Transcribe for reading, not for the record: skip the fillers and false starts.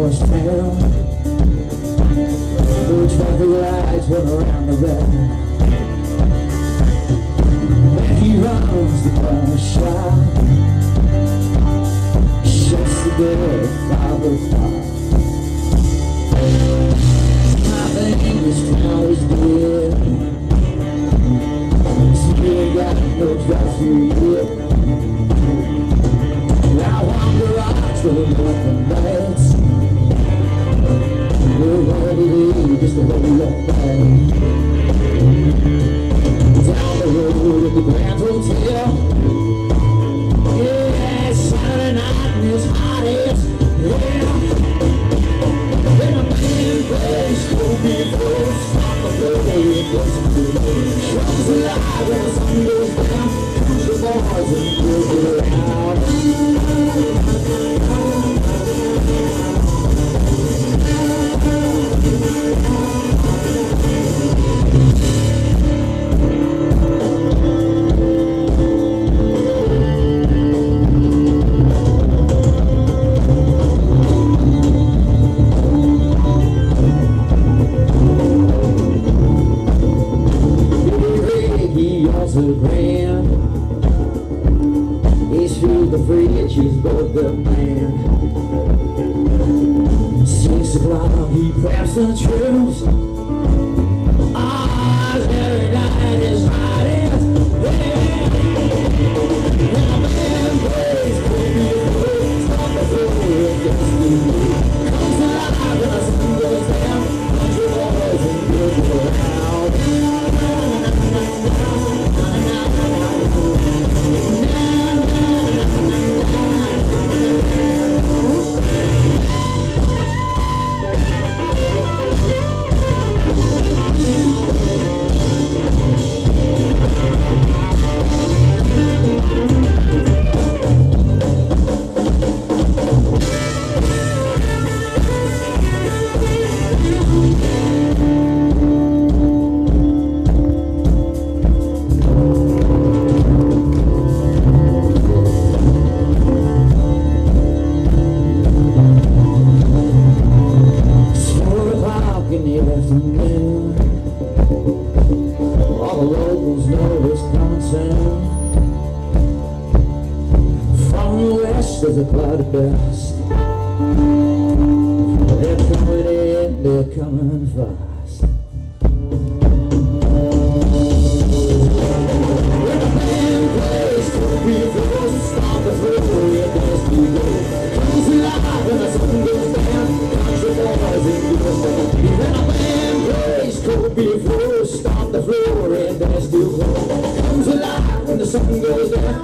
horse town. The traffic lights run around the bend. And he runs the corner shop, shuts the door 5 o'clock. I think this town is dead. Still got no drive-through yet. I wander out to the open nights. We're going to leave just a little long night. Down the road at the Grand Hotel. Yeah, Saturday night and it's hot as hell. Then a band plays for people. Stop the floor, it doesn't do it. Shrubs alive when the sun goes down. Country boys and girls get around. Grand. He's through the fridge, he's burger man. 6 o'clock, he preps the troops. Every night is hot as hell. When a man plays, stop the floor, it gets me. Comes alive when the sun goes down. Country boys and girls go around. All the locals know it's coming soon. From the west there's a cloud dust. They're coming in, they're coming fast. When the band plays, people stop the floor, it does be good. Comes alive when the sun goes down. Country boys and girls. When a band plays, cold before, stop the floor, and there's still cold. Comes alive when the sun goes down.